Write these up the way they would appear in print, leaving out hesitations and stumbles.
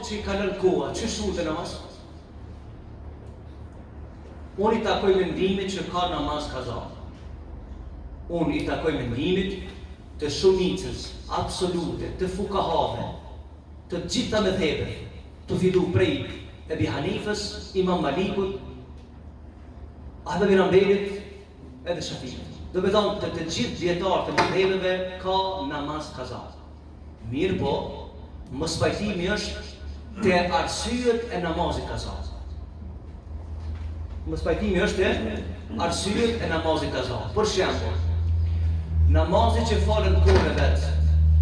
namazit që i ka lënë koha, që shuhet e namaz? Unë i takoj mendimit që ka namaz kaza. Unë i takoj mendimit të shumicës absolute, të fukahave, të gjitha mëdhëve, të fillu prej Ebi Hanifës, Imam Malikut, Ahmed bin Hanbelit, edhe Shafiit. Do me thonë të gjithë dietarët e mëdhëve ka namaz kaza. Mirë po, mos pajtimi është te arsyet e namazit kaza. Mos pajtimi është te arsyet e namazit kaza. Për shembull, namazi që falen kohën e vet,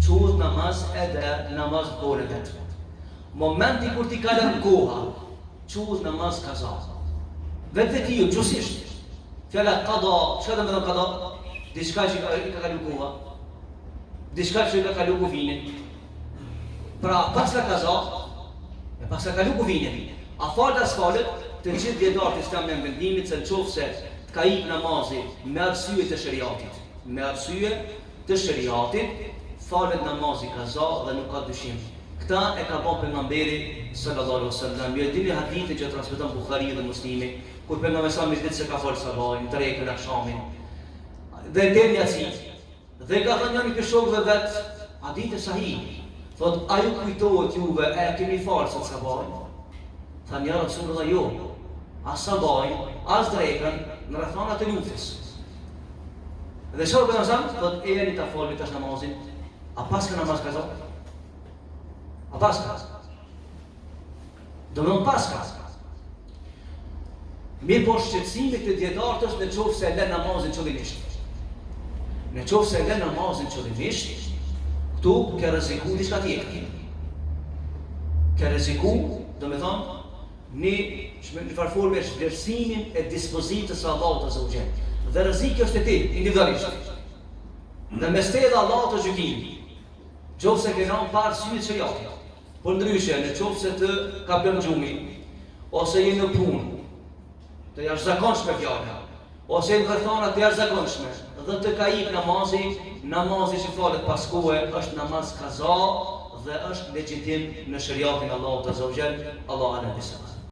quhet namaz edhe namaz kohën e vet. Momenti kur ti ka lënë koha, quhet namaz kaza. Vetë ti gjusisht. Fjala qada, çka do të thonë qada? Diçka që ka kalu koha. Diçka që ka kalu kufinin. Pra pas ka kaza, e pas ka kalu kufinin. A falet as falet, të gjithë dietarët islam në vendimit se nëse të ka ik namazi me arsye të shariatit, me arsye të shariatit, falet namazi kaza dhe nuk ka dyshim. Këta e ka bën pejgamberi sallallahu alaihi wasallam. Ju e dini hadithin që transmeton Buhariu dhe Muslimi, kur pejgamberi sa ditë se ka fol sabahin, trekën e akşamin. Dhe del Yasin. Dhe ka thënë njëri prej shokëve vet, hadith e sahih. Thot, a ju kujtohet juve, e keni falë sot sabahin? Thanë ja Rasulullah jo. As sabahin, as drekën në rrethonat e luftës. Dhe shoku na thon, thot, e jeni ta falni tash namazin. A pas ka namaz kaza? A pas ka? Do në pas ka. Mirë po shqetësimit të dietarët është në qoftë se e lën namazin qëllimisht. Në qoftë se e lën namazin qëllimisht, këtu ke rreziku diçka tjetër. Ke rreziku, do me thonë, një farforme është vlerësimin e dispozitës së Allahut azza wa jall. Dhe rreziku është e ti, individualisht. Dhe mes te dhe Allahut të gjykimi. Qoftë se ke rënë pa arsye të shariatit. Por ndryshe, në qoftë se të ka bërë gjumi, ose je në punë, të jashtëzakonshme fjala, ose në rrethana të jashtëzakonshme, dhe të ka ik namazi që falet pas kohe është namaz kaza dhe është legjitim në shariatin Allahut azza wa jall, Allahu ala